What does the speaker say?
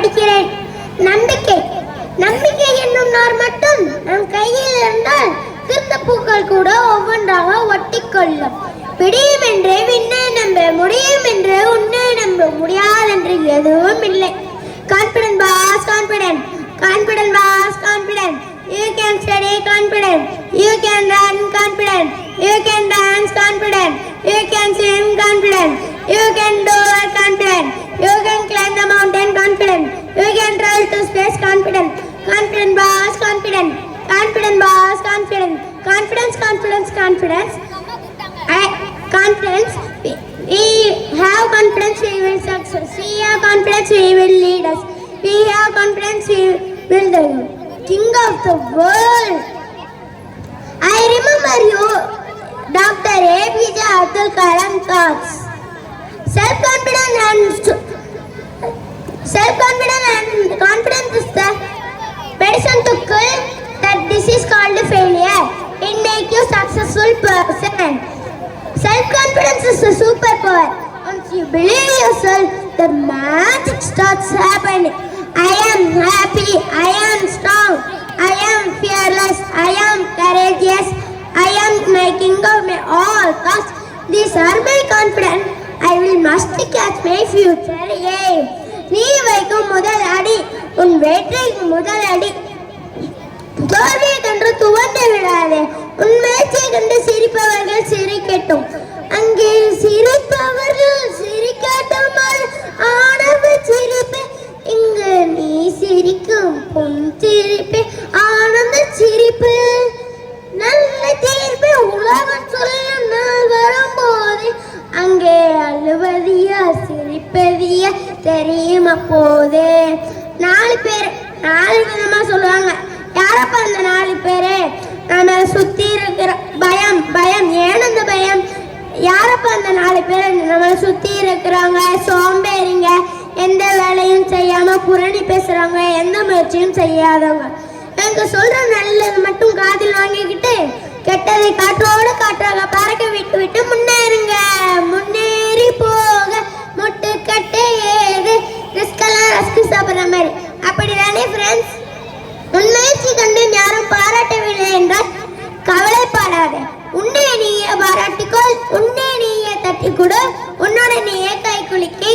படிக்கிறேன். நம்பிக்கை நம்பிக்கை என்னும் நார் மட்டும் நம் கையில் இருந்தால் கிருந்த பூக்கள் கூட ஒவ்வொன்றாக ஒட்டிக்கொள்ளும். பிடியும் என்று விண்ணை நம்ப, முடியும் என்று உன்னை நம்ப, முடியாதென்று எதுவும் இல்லை. Confident boss, confident. Confident boss, confident. You can study confident. You can run confident. You can dance confident. You can swim confident. You can do work confident. You can climb the mountain confident. You can travel to space confident. Confident boss, confident. Confident boss, confident. Confidence, confidence, confidence. Confidence. We have confidence. We will success. We have confidence. We will lead us. We have confidence. We will the king of the world. I remember you, Dr. APJ Abdul Kalam thoughts. Self-confidence and confidence is the medicine to kill that disease called failure. It makes you successful person. Self-confidence is a superpower. Once you believe yourself, the magic starts happening. I am happy. I am strong. I am fearless. I am courageous. I am making of my all thoughts. These are my confidence. I will must catch my future aim. நீ வைக்கும் முதல் அடி உன் வெற்றிக்கு முதல் அடி. தோல்வியை கண்டு துவண்டு விடாதே. உன் முயற்சியை கண்டு சிரிப்பவர்கள் சிரிக்கட்டும். அங்கே சிரிப்பவர்கள் சிரிக்கட்டும். ஆனந்த சிரிப்பே இங்கு நீ சிரிக்கும் பொன் சிரிப்பே ஆனந்த சிரிப்பு. நல்ல தீர்ப்பு உலகம் சொல்லும் நாள் வரும்போது அங்கே அழுவதியா சிரிப்பதியா தெரியும். அப்போது 4 பேர் 4 விதமா சொல்லுவாங்க. யாரப்ப அந்த 4 பேரு? நம்ம சுத்தி இருக்கிற பயம். பயம் ஏன் அந்த பயம்? யாரப்ப அந்த 4 பேர்? நம்மளை சுத்தி இருக்கிறவங்க சோம்பேறிங்க, எந்த வேலையும் செய்யாம புரணி பேசுறவங்க, எந்த முயற்சியும் செய்யாதவங்க. எனக்கு சொல்ற நல்லது மட்டும் காதில் வாங்கிக்கிட்டு கெட்டதை காற்றோடு காற்றாக பறக்க விட்டு விட்டு முன்னேறுங்க. முன்னேறி போக முட்டுக்கட்டே ஏது. ரிஸ்கெல்லாம் ரஸ்க்கு சாப்பிட்ற மாதிரி. அப்படிதானே ஃப்ரெண்ட்ஸ்? முன்முயற்சி கண்டு யாரும் பாராட்டவில்லை என்றால் கவலைப்படாத. உன்னை நீயே பாராட்டிக்கொள். உன்னை நீயே தட்டி கொடு. உன்னோட நீயே கை குலுக்கி